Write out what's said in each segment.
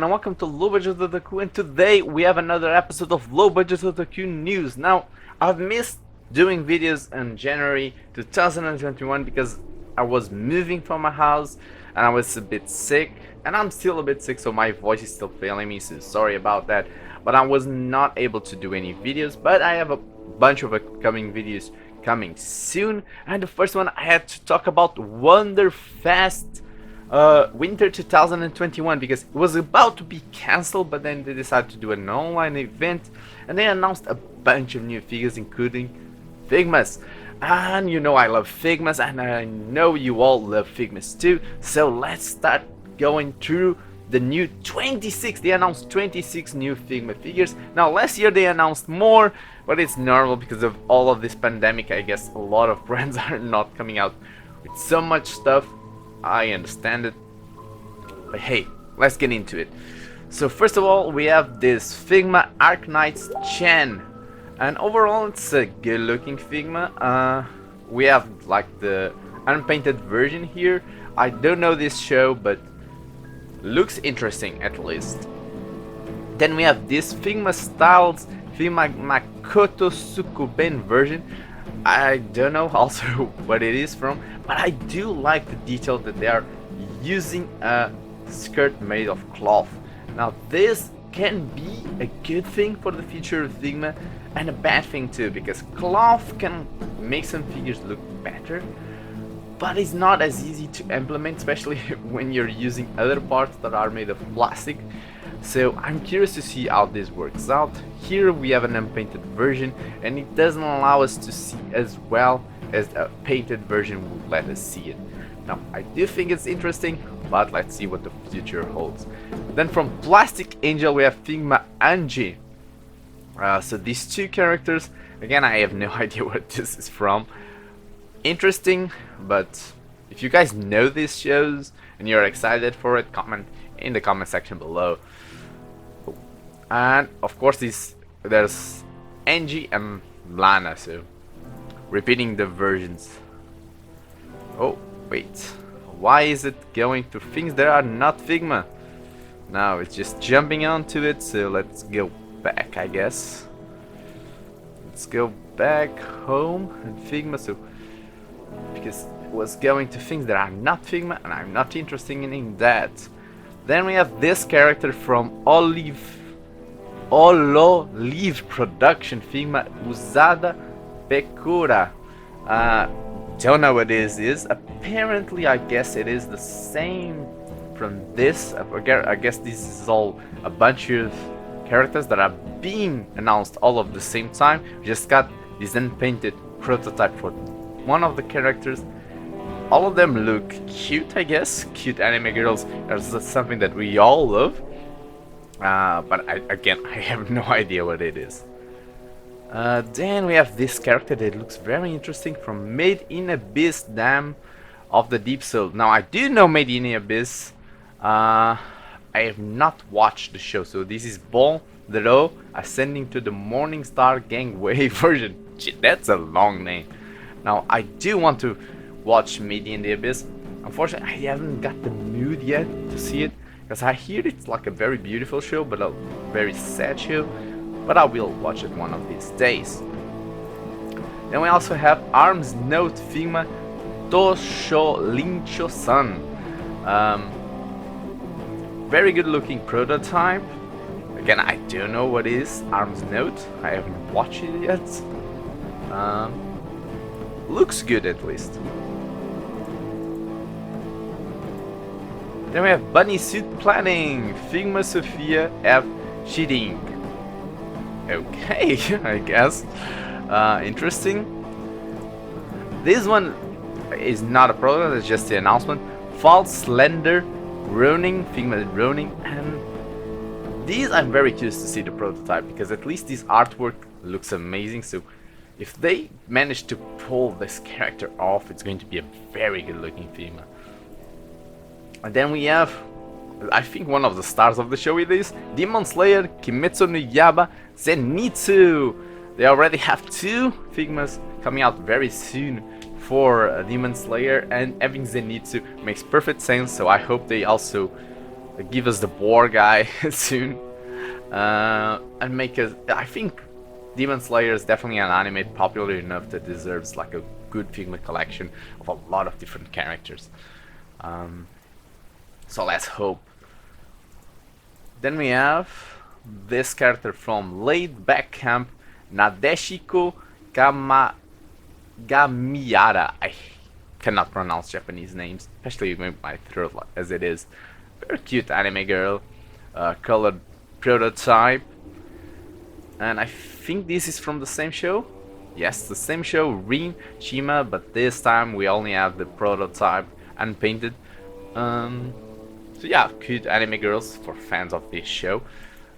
and welcome to Low Budget Otaku, and today we have another episode of Low Budget Otaku News. Now, I've missed doing videos in January 2021 because I was moving from my house and I was a bit sick, and I'm still a bit sick, so my voice is still failing me, so sorry about that. But I was not able to do any videos, but I have a bunch of upcoming videos coming soon, and the first one I had to talk about Wonderfest Winter 2021, because it was about to be cancelled, but then they decided to do an online event and they announced a bunch of new figures, including Figmas. And you know I love Figmas, and I know you all love Figmas too, so let's start going through the new 26. They announced 26 new Figma figures. Now last year they announced more, but it's normal because of all of this pandemic. I guess a lot of brands are not coming out with so much stuff. I understand it, but hey, let's get into it. So first of all, we have this Figma Knightschan, and overall it's a good looking Figma. We have like the unpainted version here. I don't know this show, but looks interesting at least. Then we have this Figma Styles Figma Makoto Tsukuben version. I don't know also what it is from, but I do like the detail that they are using a skirt made of cloth. Now this can be a good thing for the future of Figma, and a bad thing too, because cloth can make some figures look better, but it's not as easy to implement, especially when you're using other parts that are made of plastic. So I'm curious to see how this works out. Here we have an unpainted version, and it doesn't allow us to see as well as a painted version would let us see it. Now I do think it's interesting, but let's see what the future holds. Then from Plastic Angel we have Figma Anji. So these two characters, again I have no idea what this is from. Interesting, but if you guys know these shows and you're excited for it, comment in the comment section below. And of course there's Angie and Lana, so repeating the versions. Oh wait, why is it going to things that are not Figma? Now it's just jumping onto it, so let's go back, I guess. Let's go back home and Figma, so because it was going to things that are not Figma and I'm not interested in that. Then we have this character from Olive Production, Figma Usada Pecura. Don't know what this is. Apparently I guess it is the same from this. I guess this is all a bunch of characters that are being announced all of the same time. We just got this unpainted prototype for one of the characters. All of them look cute, I guess. Cute anime girls are something that we all love. But again, I have no idea what it is. Then we have this character that looks very interesting from Made in Abyss, Dam of the Deep Soul. Now I do know Made in Abyss. I have not watched the show, so this is BELLOW Ascending to the Morning Star Gangway version. Gee, that's a long name. Now I do want to watch Made in the Abyss. Unfortunately, I haven't got the mood yet to see it, because I hear it's like a very beautiful show, but a very sad show. But I will watch it one of these days. Then we also have Arms Note Figma Tosho Lincho-san. Very good looking prototype. Again, I don't know what is Arms Note. I haven't watched it yet. Looks good at least. Then we have Bunny Suit Planning, Figma Sophia F. Cheating. Okay, I guess. Interesting. This one is not a prototype, it's just the announcement. False Slender, Ronin, Figma Ronin, and these I'm very curious to see the prototype, because at least this artwork looks amazing. So if they manage to pull this character off, it's going to be a very good looking Figma. And then we have, I think one of the stars of the show with this, Demon Slayer Kimetsu no Yaiba Zenitsu. They already have two Figmas coming out very soon for Demon Slayer, and having Zenitsu makes perfect sense, so I hope they also give us the boar guy soon, and make us. I think Demon Slayer is definitely an anime popular enough that deserves like a good Figma collection of a lot of different characters. So let's hope. Then we have this character from Laid Back Camp, Nadeshiko Gamiyara. I cannot pronounce Japanese names, especially with my throat as it is. Very cute anime girl, colored prototype, and I think this is from the same show. Yes, the same show, Rin Shima, but this time we only have the prototype unpainted. So yeah, cute anime girls for fans of this show.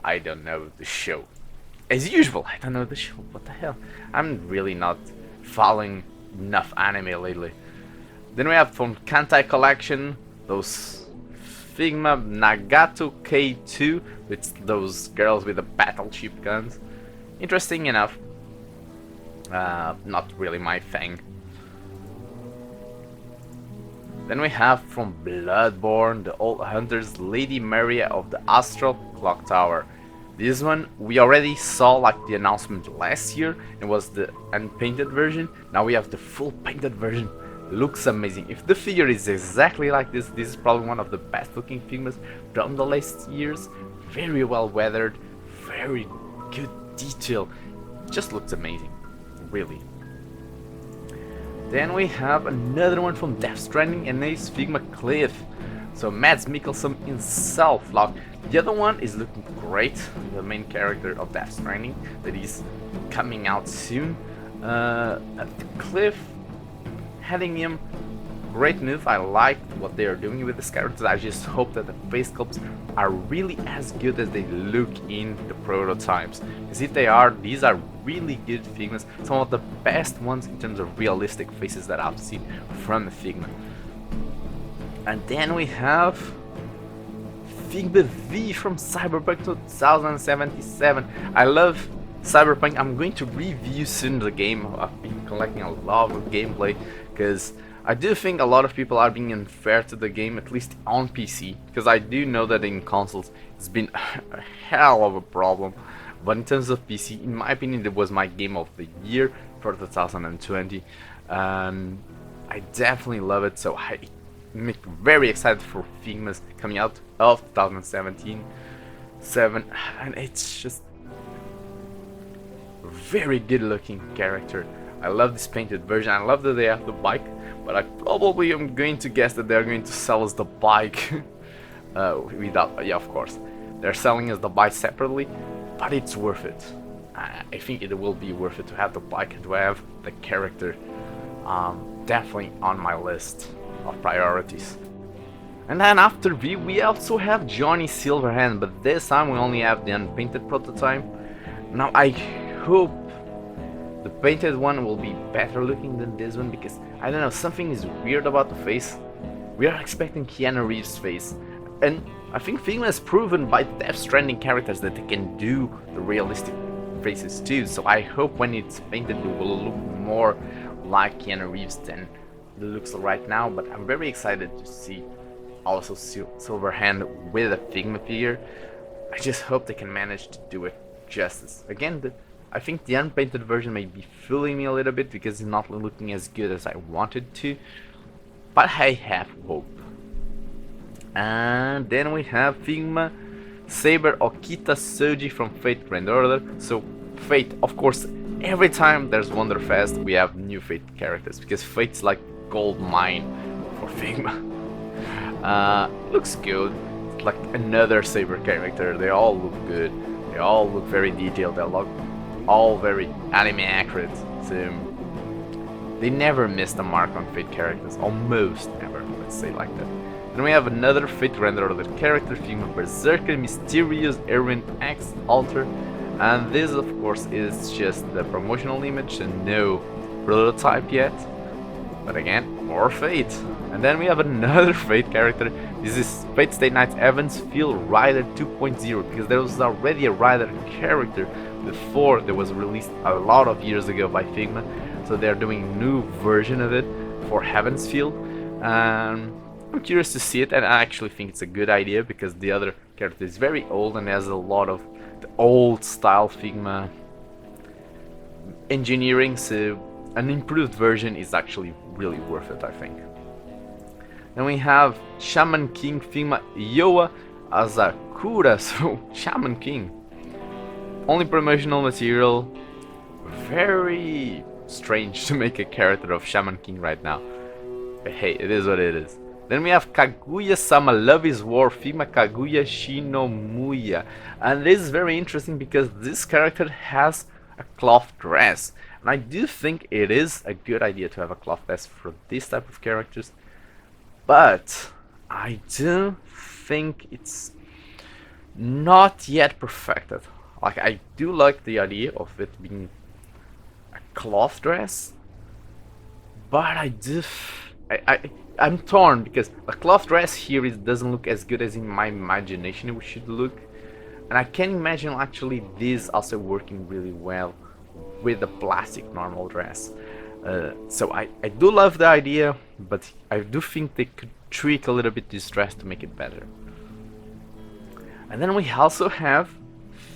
I don't know the show. As usual, I don't know the show. What the hell? I'm really not following enough anime lately. Then we have from Kantai Collection, those Figma Nagato K2 with those girls with the battleship guns. Interesting enough. Not really my thing. Then we have from Bloodborne, the Old Hunters, Lady Maria of the Astral Clock Tower. This one we already saw like the announcement last year. It was the unpainted version. Now we have the full painted version. Looks amazing. If the figure is exactly like this is probably one of the best looking Figmas from the last years. Very well weathered, very good detail. Just looks amazing, really. Then we have another one from Death Stranding, and it's Figma Cliff. So Mads Mikkelsen himself. Like, the other one is looking great, the main character of Death Stranding that is coming out soon. Cliff, having him, great move. I like what they are doing with this character. I just hope that the face sculpts are really as good as they look in the prototypes. Because if they are, these are really good Figmas. Some of the best ones in terms of realistic faces that I've seen from the Figma. And then we have Figma V from Cyberpunk 2077. I love Cyberpunk. I'm going to review soon the game. I've been collecting a lot of gameplay because I do think a lot of people are being unfair to the game, at least on PC, because I do know that in consoles it's been a hell of a problem. But in terms of PC, in my opinion, it was my game of the year for 2020, and I definitely love it. So I'm very excited for Figmas coming out of 2017, and it's just very good looking character. I love this painted version. I love that they have the bike, but I probably am going to guess that they're going to sell us the bike without, yeah, of course, they're selling us the bike separately, but it's worth it. I think it will be worth it to have the bike and to have the character. Definitely on my list of priorities. And then after V, we also have Johnny Silverhand, but this time we only have the unpainted prototype. Now I hope the painted one will be better looking than this one, because I don't know, something is weird about the face. We are expecting Keanu Reeves' face, and I think Figma has proven by Death Stranding characters that they can do the realistic faces too. So I hope when it's painted it will look more like Keanu Reeves than it looks right now. But I'm very excited to see also Silverhand with a Figma figure. I just hope they can manage to do it justice. Again, I think the unpainted version may be fooling me a little bit because it's not looking as good as I wanted to, but I have hope. And then we have Figma Saber Okita Soji from Fate Grand Order. So Fate, of course, every time there's Wonderfest we have new Fate characters, because Fate's like gold mine for Figma. Looks good. It's like another Saber character. They all look good. They all look very detailed. They look all very anime accurate. So they never miss the mark on Fate characters. Almost never, let's say like that. Then we have another Fate Grand Order character, Figma Berserker, Mysterious Erwin X Alter. And this of course is just the promotional image and no prototype yet. But again, more Fate. And then we have another Fate character. This is Fate Stay Night Evans Field Rider 2.0, because there was already a Rider character before that was released a lot of years ago by Figma. So they're doing a new version of it for Heaven's Field. I'm curious to see it, and I actually think it's a good idea because the other character is very old and has a lot of the old style Figma engineering, so an improved version is actually really worth it, I think. Then we have Shaman King Figma Yoa Asakura, so Shaman King. Only promotional material. Very strange to make a character of Shaman King right now. But hey, it is what it is. Then we have Kaguya Sama Love is War Figma Kaguya Shinomuya. And this is very interesting because this character has a cloth dress. And I do think it is a good idea to have a cloth dress for this type of characters. But I do think it's not yet perfected. Like, I do like the idea of it being a cloth dress, but I'm torn because a cloth dress here doesn't look as good as in my imagination it should look, and I can imagine actually this also working really well with a plastic normal dress. So I do love the idea, but I do think they could tweak a little bit this dress to make it better. And then we also have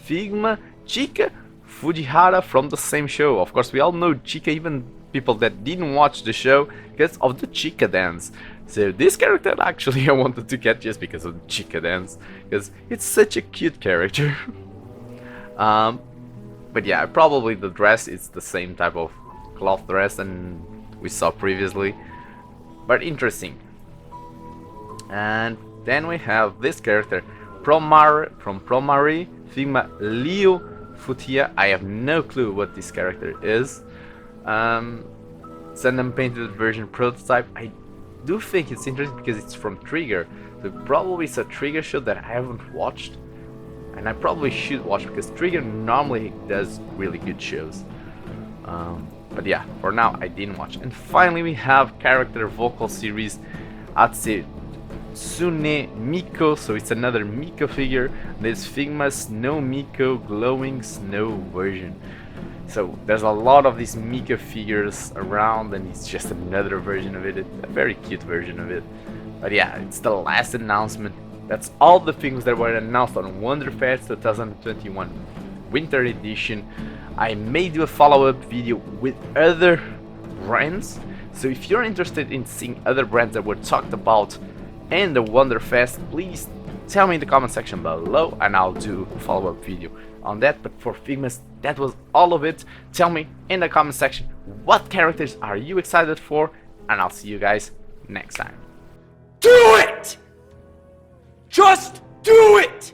Figma Chika Fujihara from the same show. Of course, we all know Chika, even people that didn't watch the show, because of the Chika dance. So this character actually I wanted to get just because of the Chika dance, because it's such a cute character. But yeah, probably the dress is the same type of cloth dress and we saw previously, but interesting. And then we have this character, Promar from Promar, Figma Leo Futia. I have no clue what this character is. It's an unpainted version prototype. I do think it's interesting because it's from Trigger, so probably it's a Trigger show that I haven't watched, and I probably should watch because Trigger normally does really good shows. But yeah, for now I didn't watch. And finally we have character vocal series Atse Tsune Mikko, so it's another Mikko figure. This Figma Snow Mikko glowing snow version. So there's a lot of these Mikko figures around, and it's just another version of it, a very cute version of it. But yeah, it's the last announcement. That's all the things that were announced on Wonderfest 2021 Winter Edition. I may do a follow-up video with other brands, so if you're interested in seeing other brands that were talked about in the Wonderfest, please tell me in the comment section below and I'll do a follow-up video on that. But for Figmas, that was all of it. Tell me in the comment section what characters are you excited for, and I'll see you guys next time. Do it! Just do it!